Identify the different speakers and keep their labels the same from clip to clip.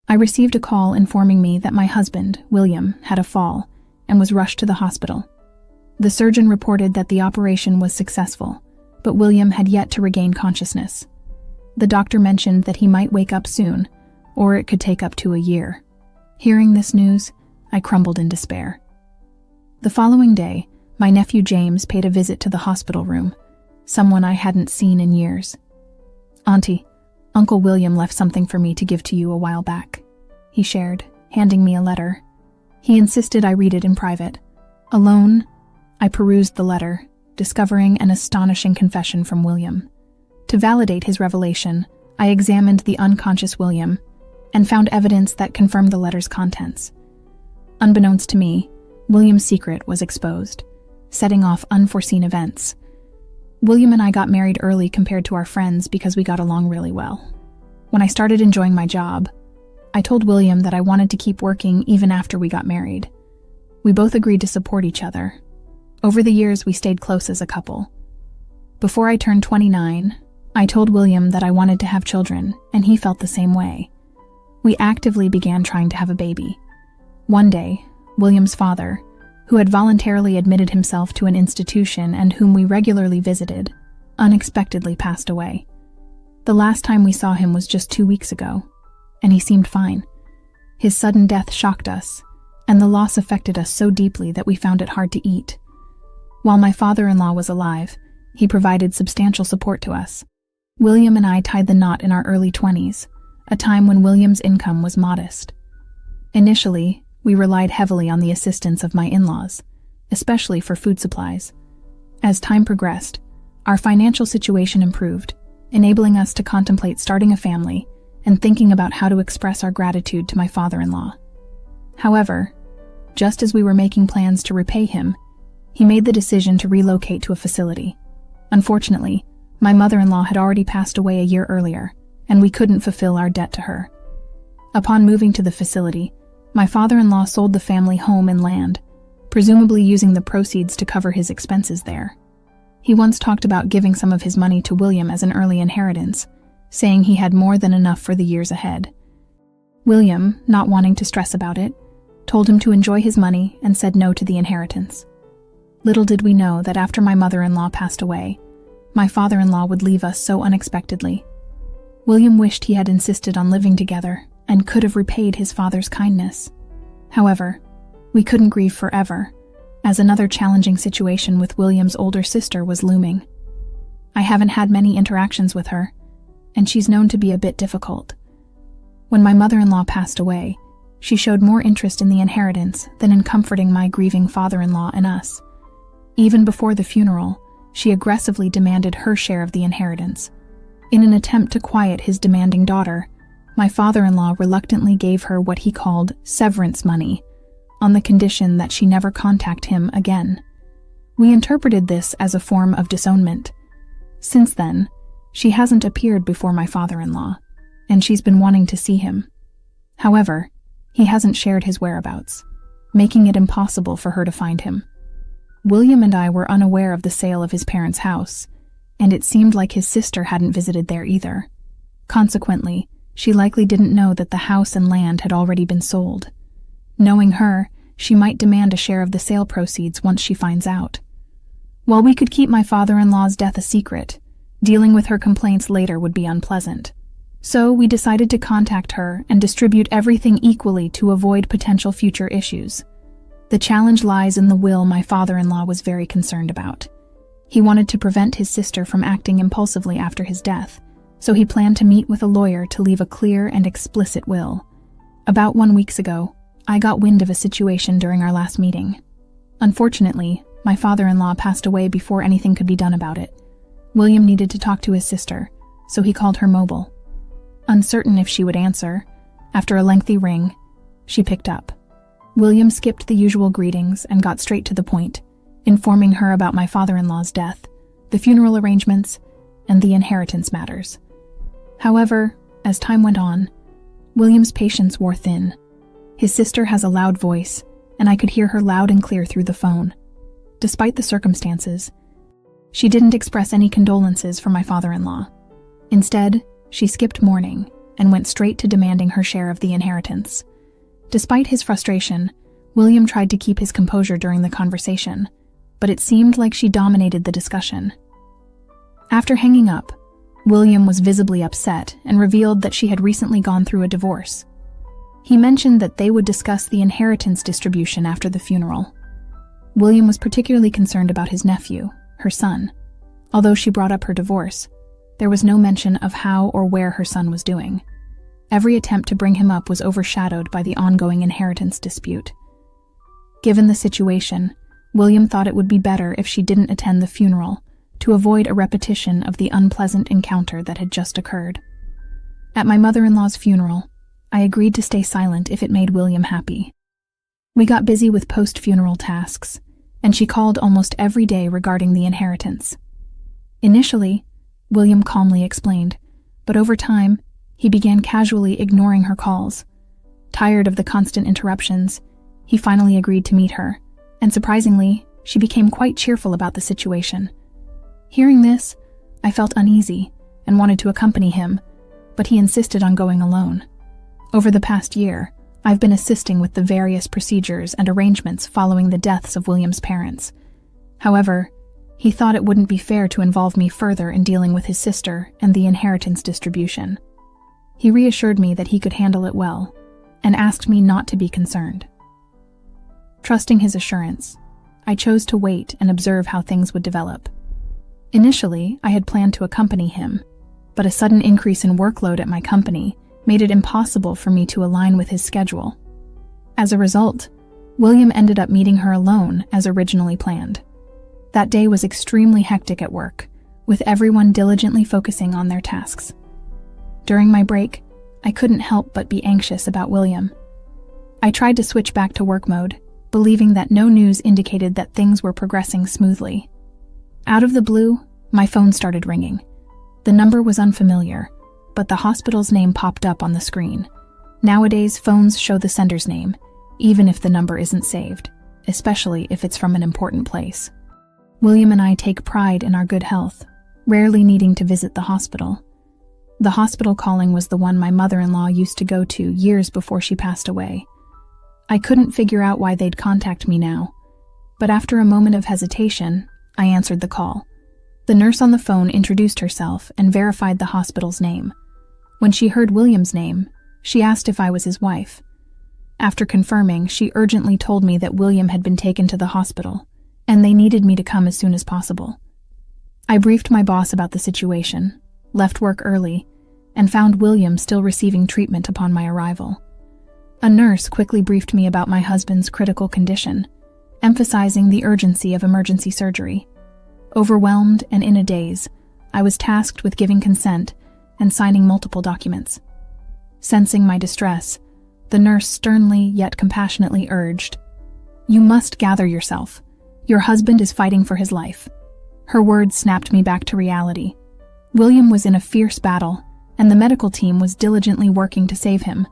Speaker 1: I received a call informing me that my husband, William, had a fall and was rushed to the hospital. The surgeon reported that the operation was successful, but William had yet to regain consciousness. The doctor mentioned that he might wake up soon, or it could take up to a year. Hearing this news, I crumbled in despair. The following day, my nephew James paid a visit to the hospital room, someone I hadn't seen in years. "Auntie, Uncle William left something for me to give to you a while back," he shared, handing me a letter. He insisted I read it in private. Alone, I perused the letter, discovering an astonishing confession from William. To validate his revelation, I examined the unconscious William and found evidence that confirmed the letter's contents. Unbeknownst to me, William's secret was exposed, setting off unforeseen events. William and I got married early compared to our friends because we got along really well. When I started enjoying my job, I told William that I wanted to keep working even after we got married. We both agreed to support each other. Over the years, we stayed close as a couple. Before I turned 29, I told William that I wanted to have children, and he felt the same way. We actively began trying to have a baby. One day, William's father, who had voluntarily admitted himself to an institution and whom we regularly visited, unexpectedly passed away. The last time we saw him was just 2 weeks ago, and he seemed fine. His sudden death shocked us, and the loss affected us so deeply that we found it hard to eat. While my father-in-law was alive, he provided substantial support to us. William and I tied the knot in our early 20s, a time when William's income was modest. Initially, we relied heavily on the assistance of my in-laws, especially for food supplies. As time progressed, our financial situation improved, enabling us to contemplate starting a family and thinking about how to express our gratitude to my father-in-law. However, just as we were making plans to repay him, he made the decision to relocate to a facility. Unfortunately, my mother-in-law had already passed away a year earlier, and we couldn't fulfill our debt to her. Upon moving to the facility, my father-in-law sold the family home and land, presumably using the proceeds to cover his expenses there. He once talked about giving some of his money to William as an early inheritance, saying he had more than enough for the years ahead. William, not wanting to stress about it, told him to enjoy his money and said no to the inheritance. Little did we know that after my mother-in-law passed away, my father-in-law would leave us so unexpectedly. William wished he had insisted on living together and could have repaid his father's kindness. However, we couldn't grieve forever, as another challenging situation with William's older sister was looming. I haven't had many interactions with her, and she's known to be a bit difficult. When my mother-in-law passed away, she showed more interest in the inheritance than in comforting my grieving father-in-law and us. Even before the funeral, she aggressively demanded her share of the inheritance. In an attempt to quiet his demanding daughter, my father-in-law reluctantly gave her what he called severance money, on the condition that she never contact him again. We interpreted this as a form of disownment. Since then, she hasn't appeared before my father-in-law, and she's been wanting to see him. However, he hasn't shared his whereabouts, making it impossible for her to find him. William and I were unaware of the sale of his parents' house, and it seemed like his sister hadn't visited there either. Consequently, she likely didn't know that the house and land had already been sold. Knowing her, she might demand a share of the sale proceeds once she finds out. While we could keep my father-in-law's death a secret, dealing with her complaints later would be unpleasant. So we decided to contact her and distribute everything equally to avoid potential future issues. The challenge lies in the will my father-in-law was very concerned about. He wanted to prevent his sister from acting impulsively after his death, so he planned to meet with a lawyer to leave a clear and explicit will. About 1 week ago, I got wind of a situation during our last meeting. Unfortunately, my father-in-law passed away before anything could be done about it. William needed to talk to his sister, so he called her mobile. Uncertain if she would answer, after a lengthy ring, she picked up. William skipped the usual greetings and got straight to the point, informing her about my father-in-law's death, the funeral arrangements, and the inheritance matters. However, as time went on, William's patience wore thin. His sister has a loud voice, and I could hear her loud and clear through the phone. Despite the circumstances, she didn't express any condolences for my father-in-law. Instead, she skipped mourning and went straight to demanding her share of the inheritance. Despite his frustration, William tried to keep his composure during the conversation, but it seemed like she dominated the discussion. After hanging up, William was visibly upset and revealed that she had recently gone through a divorce. He mentioned that they would discuss the inheritance distribution after the funeral. William was particularly concerned about his nephew, her son. Although she brought up her divorce, there was no mention of how or where her son was doing. Every attempt to bring him up was overshadowed by the ongoing inheritance dispute. Given the situation, William thought it would be better if she didn't attend the funeral to avoid a repetition of the unpleasant encounter that had just occurred. At my mother-in-law's funeral, I agreed to stay silent if it made William happy. We got busy with post-funeral tasks, and she called almost every day regarding the inheritance. Initially, William calmly explained, but over time, he began casually ignoring her calls. Tired of the constant interruptions, he finally agreed to meet her, and surprisingly, she became quite cheerful about the situation. Hearing this, I felt uneasy and wanted to accompany him, but he insisted on going alone. Over the past year, I've been assisting with the various procedures and arrangements following the deaths of William's parents. However, he thought it wouldn't be fair to involve me further in dealing with his sister and the inheritance distribution. He reassured me that he could handle it well, and asked me not to be concerned. Trusting his assurance, I chose to wait and observe how things would develop. Initially, I had planned to accompany him, but a sudden increase in workload at my company made it impossible for me to align with his schedule. As a result, William ended up meeting her alone as originally planned. That day was extremely hectic at work, with everyone diligently focusing on their tasks. During my break, I couldn't help but be anxious about William. I tried to switch back to work mode, believing that no news indicated that things were progressing smoothly. Out of the blue, my phone started ringing. The number was unfamiliar, but the hospital's name popped up on the screen. Nowadays, phones show the sender's name, even if the number isn't saved, especially if it's from an important place. William and I take pride in our good health, rarely needing to visit the hospital. The hospital calling was the one my mother-in-law used to go to years before she passed away. I couldn't figure out why they'd contact me now, but after a moment of hesitation, I answered the call. The nurse on the phone introduced herself and verified the hospital's name. When she heard William's name, she asked if I was his wife. After confirming, she urgently told me that William had been taken to the hospital, and they needed me to come as soon as possible. I briefed my boss about the situation, left work early, and found William still receiving treatment upon my arrival. A nurse quickly briefed me about my husband's critical condition, emphasizing the urgency of emergency surgery. Overwhelmed and in a daze, I was tasked with giving consent and signing multiple documents. Sensing my distress, the nurse sternly yet compassionately urged, "You must gather yourself. Your husband is fighting for his life." Her words snapped me back to reality. William was in a fierce battle, and the medical team was diligently working to save him.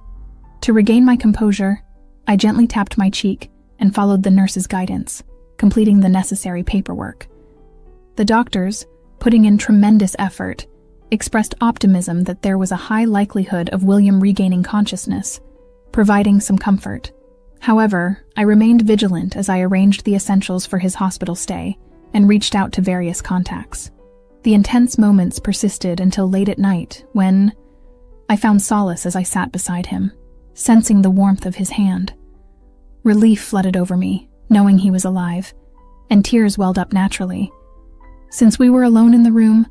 Speaker 1: To regain my composure, I gently tapped my cheek and followed the nurse's guidance, completing the necessary paperwork. The doctors, putting in tremendous effort, expressed optimism that there was a high likelihood of William regaining consciousness, providing some comfort. However, I remained vigilant as I arranged the essentials for his hospital stay and reached out to various contacts. The intense moments persisted until late at night when I found solace as I sat beside him, sensing the warmth of his hand. Relief flooded over me, knowing he was alive, and tears welled up naturally. Since we were alone in the room,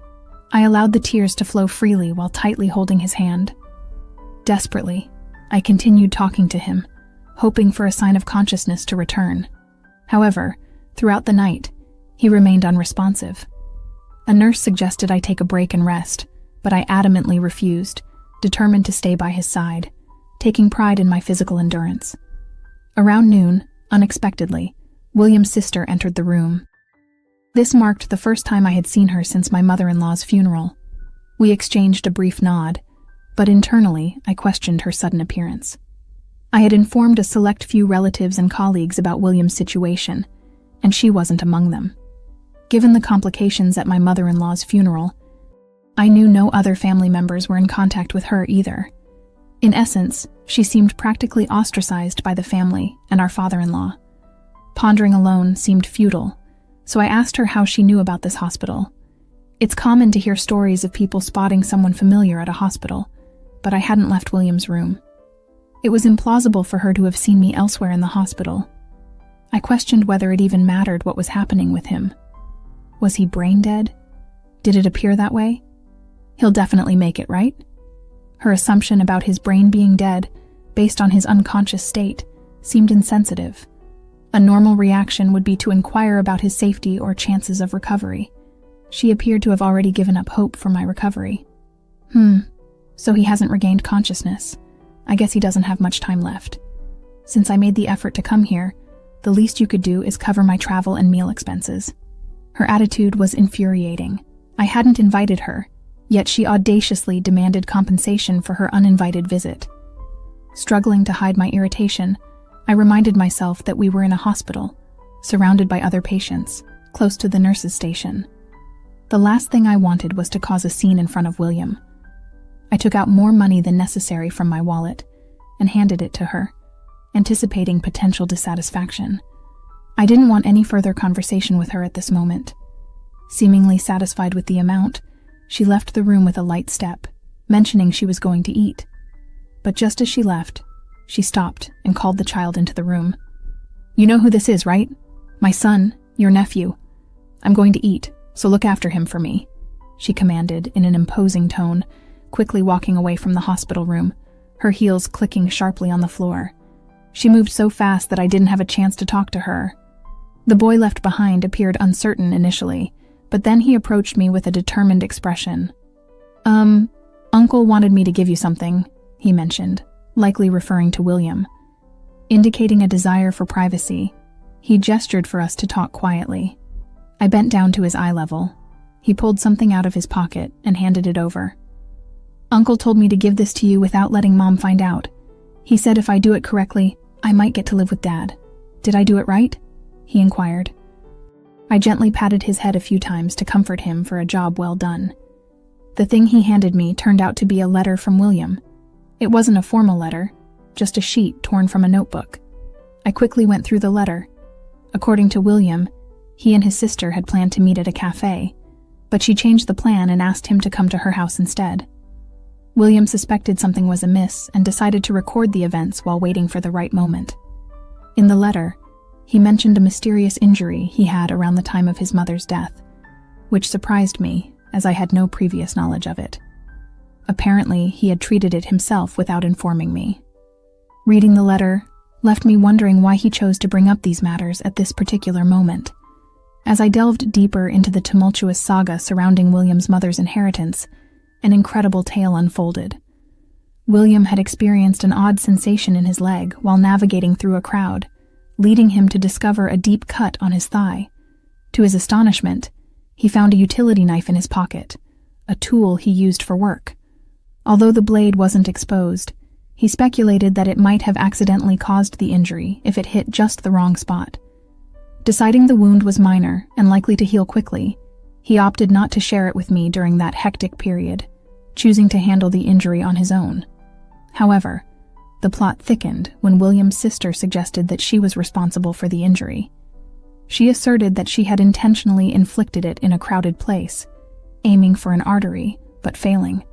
Speaker 1: I allowed the tears to flow freely while tightly holding his hand. Desperately, I continued talking to him, hoping for a sign of consciousness to return. However, throughout the night, he remained unresponsive. A nurse suggested I take a break and rest, but I adamantly refused, determined to stay by his side, taking pride in my physical endurance. Around noon, unexpectedly, William's sister entered the room. This marked the first time I had seen her since my mother-in-law's funeral. We exchanged a brief nod, but internally I questioned her sudden appearance. I had informed a select few relatives and colleagues about William's situation, and she wasn't among them. Given the complications at my mother-in-law's funeral, I knew no other family members were in contact with her either, In essence, she seemed practically ostracized by the family and our father-in-law. Pondering alone seemed futile, so I asked her how she knew about this hospital. It's common to hear stories of people spotting someone familiar at a hospital, but I hadn't left William's room. It was implausible for her to have seen me elsewhere in the hospital. I questioned whether it even mattered what was happening with him. Was he brain dead? Did it appear that way? He'll definitely make it, right? Her assumption about his brain being dead, based on his unconscious state, seemed insensitive. A normal reaction would be to inquire about his safety or chances of recovery. She appeared to have already given up hope for my recovery. So he hasn't regained consciousness. I guess he doesn't have much time left. Since I made the effort to come here, the least you could do is cover my travel and meal expenses. Her attitude was infuriating. I hadn't invited her, yet she audaciously demanded compensation for her uninvited visit. Struggling to hide my irritation, I reminded myself that we were in a hospital, surrounded by other patients, close to the nurse's station. The last thing I wanted was to cause a scene in front of William. I took out more money than necessary from my wallet and handed it to her, anticipating potential dissatisfaction. I didn't want any further conversation with her at this moment. Seemingly satisfied with the amount, she left the room with a light step, mentioning she was going to eat. But just as she left, she stopped and called the child into the room. "You know who this is, right? My son, your nephew. I'm going to eat, so look after him for me," she commanded in an imposing tone, quickly walking away from the hospital room, her heels clicking sharply on the floor. She moved so fast that I didn't have a chance to talk to her. The boy left behind appeared uncertain initially, but then he approached me with a determined expression. Uncle wanted me to give you something," he mentioned, likely referring to William. Indicating a desire for privacy, he gestured for us to talk quietly. I bent down to his eye level. He pulled something out of his pocket and handed it over. "Uncle told me to give this to you without letting Mom find out. He said if I do it correctly, I might get to live with Dad. Did I do it right?" he inquired. I gently patted his head a few times to comfort him for a job well done. The thing he handed me turned out to be a letter from William. It wasn't a formal letter, just a sheet torn from a notebook. I quickly went through the letter. According to William, he and his sister had planned to meet at a cafe, but she changed the plan and asked him to come to her house instead. William suspected something was amiss and decided to record the events while waiting for the right moment. In the letter, he mentioned a mysterious injury he had around the time of his mother's death, which surprised me as I had no previous knowledge of it. Apparently, he had treated it himself without informing me. Reading the letter left me wondering why he chose to bring up these matters at this particular moment. As I delved deeper into the tumultuous saga surrounding William's mother's inheritance, an incredible tale unfolded. William had experienced an odd sensation in his leg while navigating through a crowd, leading him to discover a deep cut on his thigh. To his astonishment, he found a utility knife in his pocket, a tool he used for work. Although the blade wasn't exposed, he speculated that it might have accidentally caused the injury if it hit just the wrong spot. Deciding the wound was minor and likely to heal quickly, he opted not to share it with me during that hectic period, choosing to handle the injury on his own. However, the plot thickened when William's sister suggested that she was responsible for the injury. She asserted that she had intentionally inflicted it in a crowded place, aiming for an artery, but failing.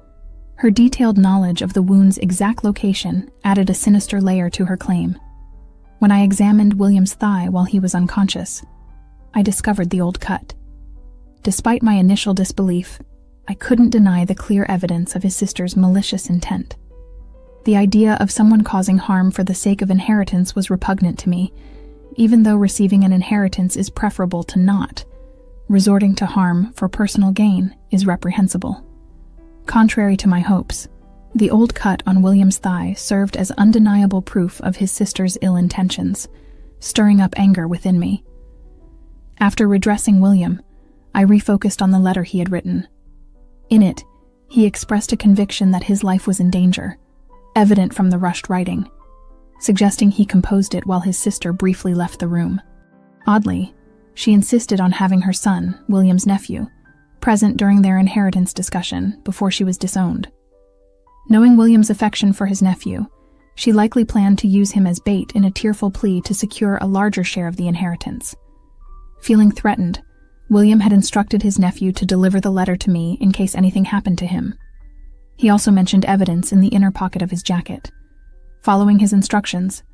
Speaker 1: Her detailed knowledge of the wound's exact location added a sinister layer to her claim. When I examined William's thigh while he was unconscious, I discovered the old cut. Despite my initial disbelief, I couldn't deny the clear evidence of his sister's malicious intent. The idea of someone causing harm for the sake of inheritance was repugnant to me, even though receiving an inheritance is preferable to not. Resorting to harm for personal gain is reprehensible. Contrary to my hopes, the old cut on William's thigh served as undeniable proof of his sister's ill intentions, stirring up anger within me. After redressing William, I refocused on the letter he had written. In it, he expressed a conviction that his life was in danger, evident from the rushed writing, suggesting he composed it while his sister briefly left the room. Oddly, she insisted on having her son, William's nephew, present during their inheritance discussion before she was disowned. Knowing William's affection for his nephew, she likely planned to use him as bait in a tearful plea to secure a larger share of the inheritance. Feeling threatened, William had instructed his nephew to deliver the letter to me in case anything happened to him. He also mentioned evidence in the inner pocket of his jacket. Following his instructions,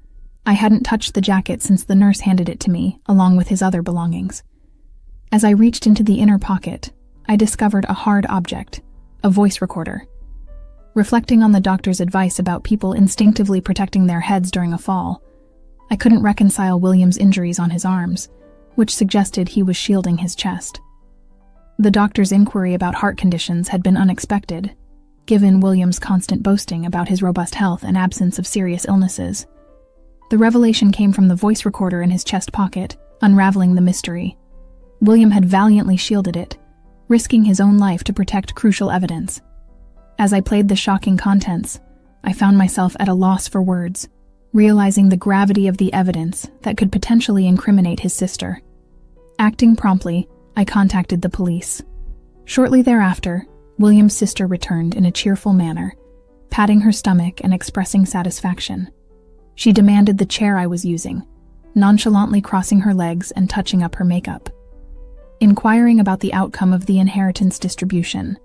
Speaker 1: I hadn't touched the jacket since the nurse handed it to me, along with his other belongings. As I reached into the inner pocket, I discovered a hard object, a voice recorder. Reflecting on the doctor's advice about people instinctively protecting their heads during a fall, I couldn't reconcile William's injuries on his arms, which suggested he was shielding his chest. The doctor's inquiry about heart conditions had been unexpected, given William's constant boasting about his robust health and absence of serious illnesses. The revelation came from the voice recorder in his chest pocket, unraveling the mystery. William had valiantly shielded it, risking his own life to protect crucial evidence. As I played the shocking contents, I found myself at a loss for words, realizing the gravity of the evidence that could potentially incriminate his sister. Acting promptly, I contacted the police. Shortly thereafter, William's sister returned in a cheerful manner, patting her stomach and expressing satisfaction. She demanded the chair I was using, nonchalantly crossing her legs and touching up her makeup. Inquiring about the outcome of the inheritance distribution,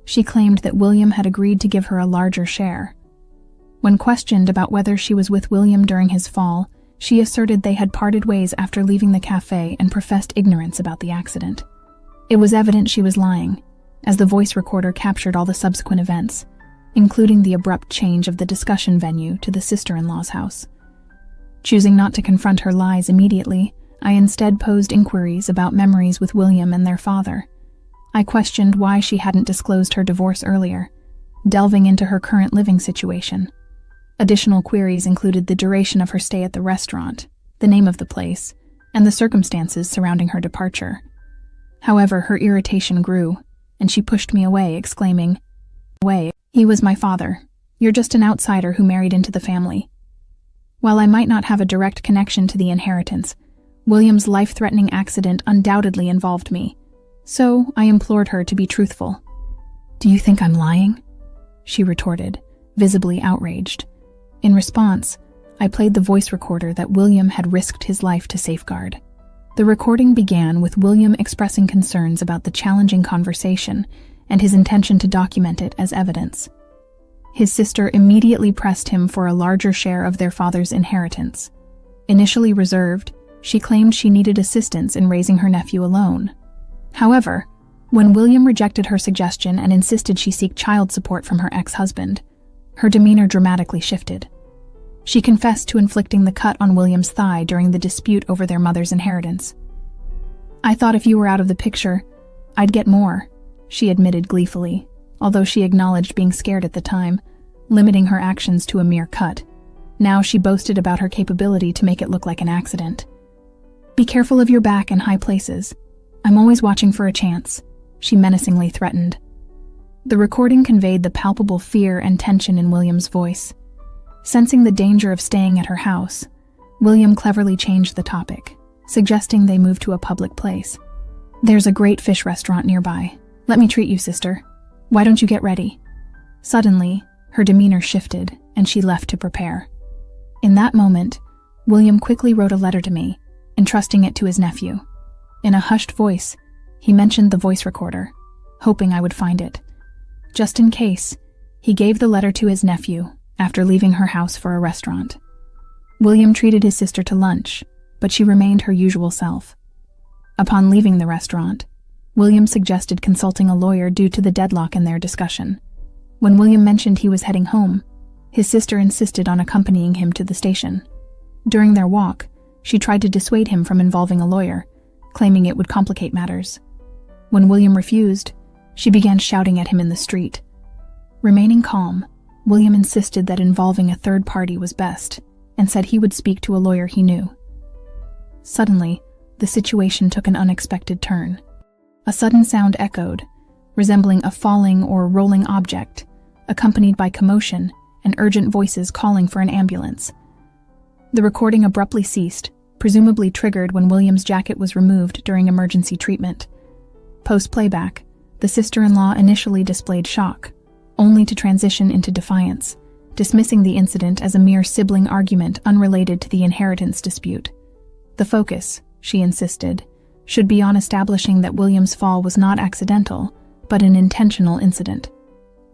Speaker 1: she claimed that William had agreed to give her a larger share. When questioned about whether she was with William during his fall, she asserted they had parted ways after leaving the cafe and professed ignorance about the accident. It was evident she was lying, as the voice recorder captured all the subsequent events, including the abrupt change of the discussion venue to the sister-in-law's house. Choosing not to confront her lies immediately, I instead posed inquiries about memories with William and their father. I questioned why she hadn't disclosed her divorce earlier, delving into her current living situation. Additional queries included the duration of her stay at the restaurant, the name of the place, and the circumstances surrounding her departure. However, her irritation grew, and she pushed me away, exclaiming, "Away, he was my father. You're just an outsider who married into the family." While I might not have a direct connection to the inheritance, William's life-threatening accident undoubtedly involved me, so I implored her to be truthful. "Do you think I'm lying?" she retorted, visibly outraged. In response, I played the voice recorder that William had risked his life to safeguard. The recording began with William expressing concerns about the challenging conversation and his intention to document it as evidence. His sister immediately pressed him for a larger share of their father's inheritance. Initially reserved, she claimed she needed assistance in raising her nephew alone. However, when William rejected her suggestion and insisted she seek child support from her ex-husband, her demeanor dramatically shifted. She confessed to inflicting the cut on William's thigh during the dispute over their mother's inheritance. "I thought if you were out of the picture, I'd get more," she admitted gleefully, although she acknowledged being scared at the time, limiting her actions to a mere cut. Now she boasted about her capability to make it look like an accident. "Be careful of your back in high places. I'm always watching for a chance," she menacingly threatened. The recording conveyed the palpable fear and tension in William's voice. Sensing the danger of staying at her house, William cleverly changed the topic, suggesting they move to a public place. "There's a great fish restaurant nearby. Let me treat you, sister. Why don't you get ready?" Suddenly, her demeanor shifted, and she left to prepare. In that moment, William quickly wrote a letter to me, entrusting it to his nephew. In a hushed voice, he mentioned the voice recorder, hoping I would find it. Just in case, he gave the letter to his nephew after leaving her house for a restaurant. William treated his sister to lunch, but she remained her usual self. Upon leaving the restaurant, William suggested consulting a lawyer due to the deadlock in their discussion. When William mentioned he was heading home, his sister insisted on accompanying him to the station. During their walk, she tried to dissuade him from involving a lawyer, claiming it would complicate matters. When William refused, she began shouting at him in the street. Remaining calm, William insisted that involving a third party was best, and said he would speak to a lawyer he knew. Suddenly, the situation took an unexpected turn. A sudden sound echoed, resembling a falling or rolling object, accompanied by commotion and urgent voices calling for an ambulance. The recording abruptly ceased, presumably triggered when William's jacket was removed during emergency treatment. Post-playback, the sister-in-law initially displayed shock, only to transition into defiance, dismissing the incident as a mere sibling argument unrelated to the inheritance dispute. The focus, she insisted, should be on establishing that William's fall was not accidental, but an intentional incident.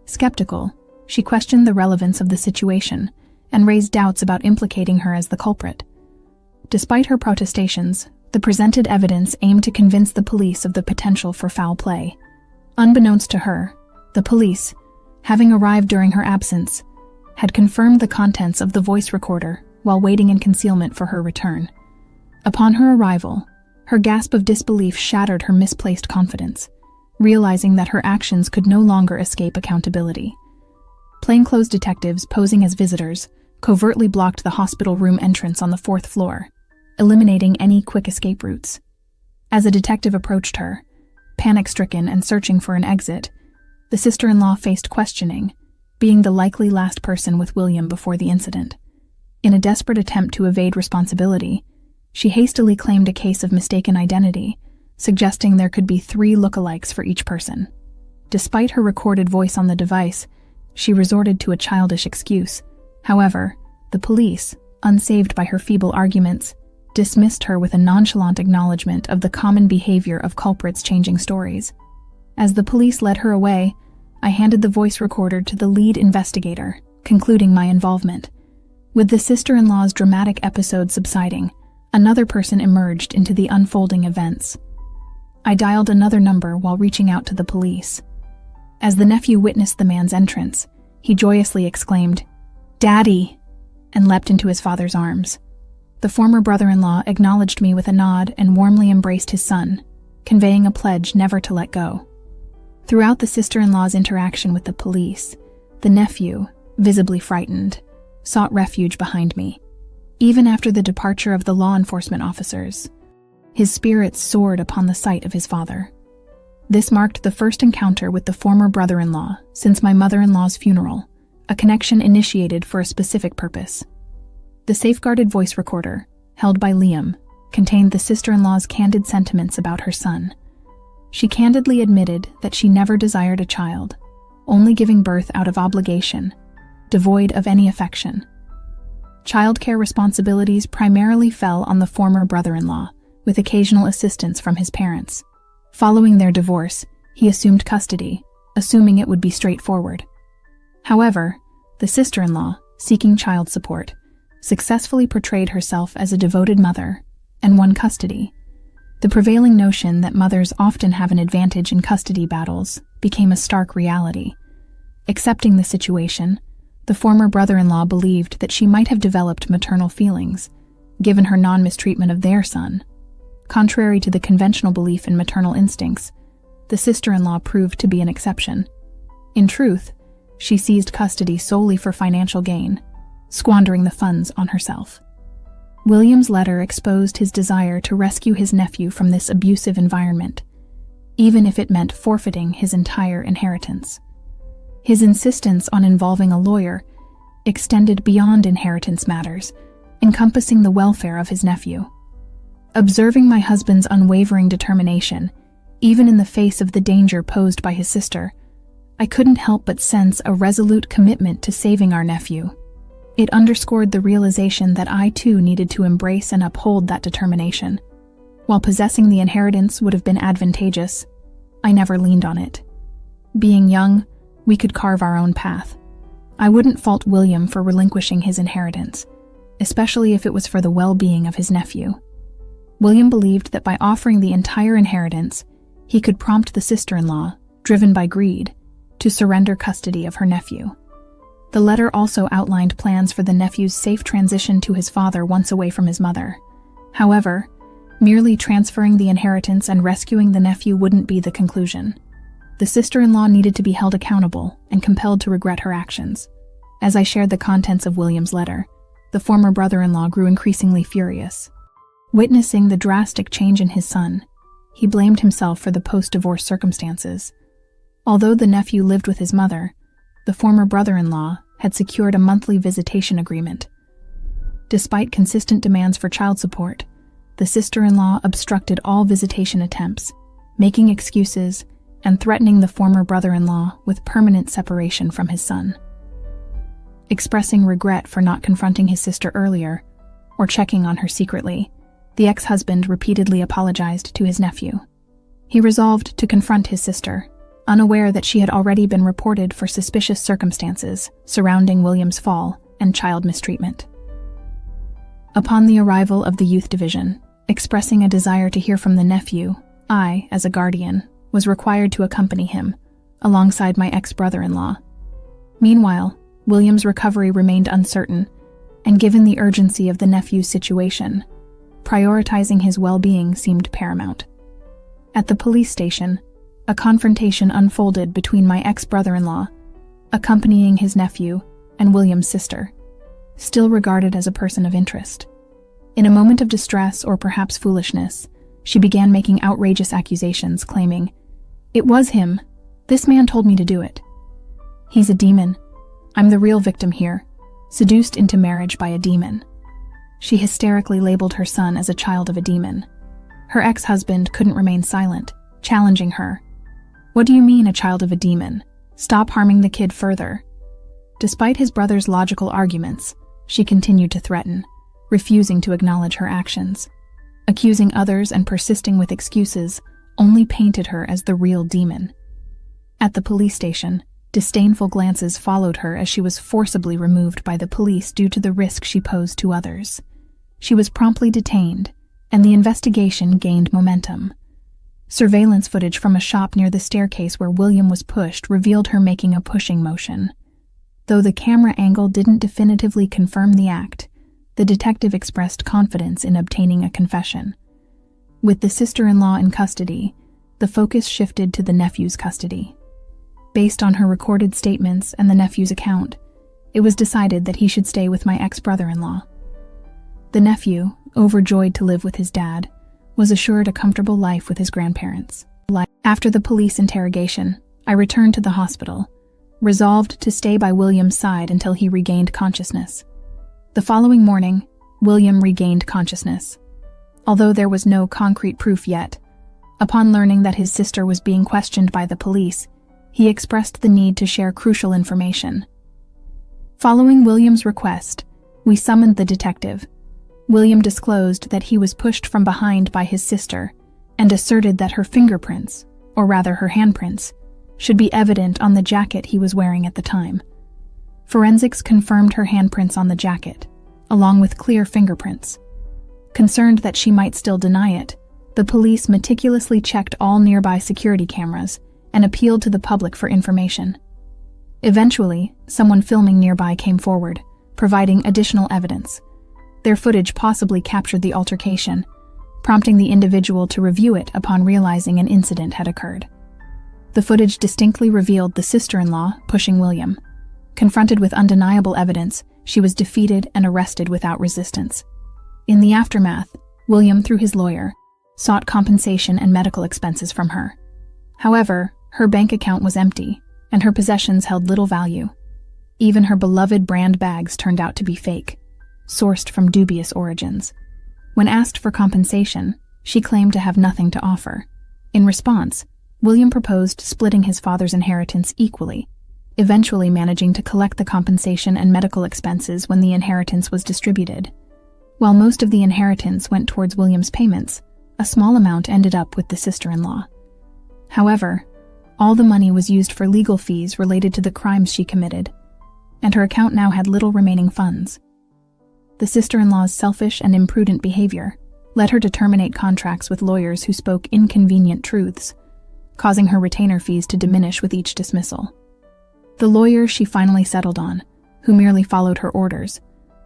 Speaker 1: Skeptical, she questioned the relevance of the situation and raised doubts about implicating her as the culprit. Despite her protestations, the presented evidence aimed to convince the police of the potential for foul play. Unbeknownst to her, the police, having arrived during her absence, had confirmed the contents of the voice recorder while waiting in concealment for her return. Upon her arrival, her gasp of disbelief shattered her misplaced confidence, realizing that her actions could no longer escape accountability. Plainclothes detectives posing as visitors covertly blocked the hospital room entrance on the 4th floor, eliminating any quick escape routes. As a detective approached her, panic-stricken and searching for an exit, the sister-in-law faced questioning, being the likely last person with William before the incident. In a desperate attempt to evade responsibility, she hastily claimed a case of mistaken identity, suggesting there could be 3 lookalikes for each person. Despite her recorded voice on the device, she resorted to a childish excuse. However, the police, unsaved by her feeble arguments, dismissed her with a nonchalant acknowledgement of the common behavior of culprits changing stories. As the police led her away, I handed the voice recorder to the lead investigator, concluding my involvement. With the sister-in-law's dramatic episode subsiding, another person emerged into the unfolding events. I dialed another number while reaching out to the police. As the nephew witnessed the man's entrance, he joyously exclaimed, "Daddy!" and leapt into his father's arms. The former brother-in-law acknowledged me with a nod and warmly embraced his son, conveying a pledge never to let go. Throughout the sister-in-law's interaction with the police, the nephew, visibly frightened, sought refuge behind me. Even after the departure of the law enforcement officers, his spirits soared upon the sight of his father. This marked the first encounter with the former brother-in-law since my mother-in-law's funeral, a connection initiated for a specific purpose. The safeguarded voice recorder, held by Liam, contained the sister-in-law's candid sentiments about her son. She candidly admitted that she never desired a child, only giving birth out of obligation, devoid of any affection. Childcare responsibilities primarily fell on the former brother-in-law, with occasional assistance from his parents. Following their divorce, he assumed custody, assuming it would be straightforward. However, the sister-in-law, seeking child support, successfully portrayed herself as a devoted mother and won custody. The prevailing notion that mothers often have an advantage in custody battles became a stark reality. Accepting the situation, the former brother-in-law believed that she might have developed maternal feelings, given her non-mistreatment of their son. Contrary to the conventional belief in maternal instincts, the sister-in-law proved to be an exception. In truth, she seized custody solely for financial gain, squandering the funds on herself. William's letter exposed his desire to rescue his nephew from this abusive environment, even if it meant forfeiting his entire inheritance. His insistence on involving a lawyer extended beyond inheritance matters, encompassing the welfare of his nephew. Observing my husband's unwavering determination, even in the face of the danger posed by his sister, I couldn't help but sense a resolute commitment to saving our nephew. It underscored the realization that I too needed to embrace and uphold that determination. While possessing the inheritance would have been advantageous, I never leaned on it. Being young, we could carve our own path. I wouldn't fault William for relinquishing his inheritance, especially if it was for the well-being of his nephew. William believed that by offering the entire inheritance, he could prompt the sister-in-law, driven by greed, to surrender custody of her nephew. The letter also outlined plans for the nephew's safe transition to his father once away from his mother. However, merely transferring the inheritance and rescuing the nephew wouldn't be the conclusion. The sister-in-law needed to be held accountable and compelled to regret her actions. As I shared the contents of William's letter, the former brother-in-law grew increasingly furious. Witnessing the drastic change in his son, he blamed himself for the post-divorce circumstances. Although the nephew lived with his mother, the former brother-in-law had secured a monthly visitation agreement. Despite consistent demands for child support, the sister-in-law obstructed all visitation attempts, making excuses and threatening the former brother-in-law with permanent separation from his son. Expressing regret for not confronting his sister earlier, or checking on her secretly, the ex-husband repeatedly apologized to his nephew. He resolved to confront his sister, unaware that she had already been reported for suspicious circumstances surrounding William's fall and child mistreatment. Upon the arrival of the youth division, expressing a desire to hear from the nephew, I, as a guardian, was required to accompany him, alongside my ex-brother-in-law. Meanwhile, William's recovery remained uncertain, and given the urgency of the nephew's situation, prioritizing his well-being seemed paramount. At the police station, a confrontation unfolded between my ex-brother-in-law, accompanying his nephew, and William's sister, still regarded as a person of interest. In a moment of distress or perhaps foolishness, she began making outrageous accusations, claiming, "It was him. This man told me to do it. He's a demon. I'm the real victim here, seduced into marriage by a demon." She hysterically labeled her son as a child of a demon. Her ex-husband couldn't remain silent, challenging her. "What do you mean, a child of a demon? Stop harming the kid further." Despite his brother's logical arguments, she continued to threaten, refusing to acknowledge her actions. Accusing others and persisting with excuses only painted her as the real demon. At the police station, disdainful glances followed her as she was forcibly removed by the police due to the risk she posed to others. She was promptly detained, and the investigation gained momentum. Surveillance footage from a shop near the staircase where William was pushed revealed her making a pushing motion. Though the camera angle didn't definitively confirm the act, the detective expressed confidence in obtaining a confession. With the sister-in-law in custody, the focus shifted to the nephew's custody. Based on her recorded statements and the nephew's account, it was decided that he should stay with my ex-brother-in-law. The nephew, overjoyed to live with his dad, was assured a comfortable life with his grandparents. After the police interrogation, I returned to the hospital, resolved to stay by William's side until he regained consciousness. The following morning, William regained consciousness. Although there was no concrete proof yet, upon learning that his sister was being questioned by the police, he expressed the need to share crucial information. Following William's request, we summoned the detective. William disclosed that he was pushed from behind by his sister and asserted that her fingerprints, or rather her handprints, should be evident on the jacket he was wearing at the time. Forensics confirmed her handprints on the jacket, along with clear fingerprints. Concerned that she might still deny it, the police meticulously checked all nearby security cameras and appealed to the public for information. Eventually, someone filming nearby came forward, providing additional evidence. Their footage possibly captured the altercation, prompting the individual to review it upon realizing an incident had occurred. The footage distinctly revealed the sister-in-law pushing William. Confronted with undeniable evidence, she was defeated and arrested without resistance. In the aftermath, William, through his lawyer, sought compensation and medical expenses from her. However, her bank account was empty, and her possessions held little value. Even her beloved brand bags turned out to be fake, sourced from dubious origins. When asked for compensation, she claimed to have nothing to offer. In response, William proposed splitting his father's inheritance equally, eventually managing to collect the compensation and medical expenses when the inheritance was distributed. While most of the inheritance went towards William's payments, a small amount ended up with the sister-in-law. However, all the money was used for legal fees related to the crimes she committed, and her account now had little remaining funds. The sister-in-law's selfish and imprudent behavior led her to terminate contracts with lawyers who spoke inconvenient truths, causing her retainer fees to diminish with each dismissal. The lawyer she finally settled on, who merely followed her orders,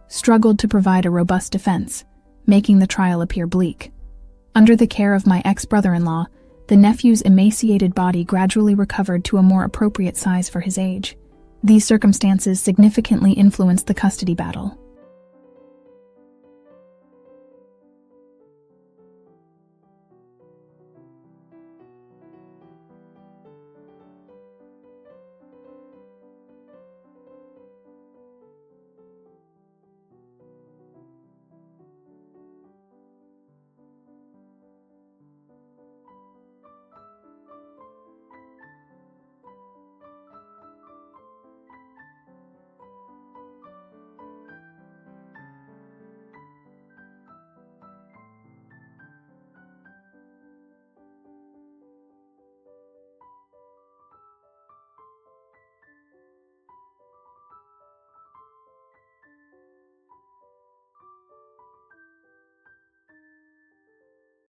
Speaker 1: struggled to provide a robust defense, making the trial appear bleak. Under the care of my ex-brother-in-law, the nephew's emaciated body gradually recovered to a more appropriate size for his age. These circumstances significantly influenced the custody battle.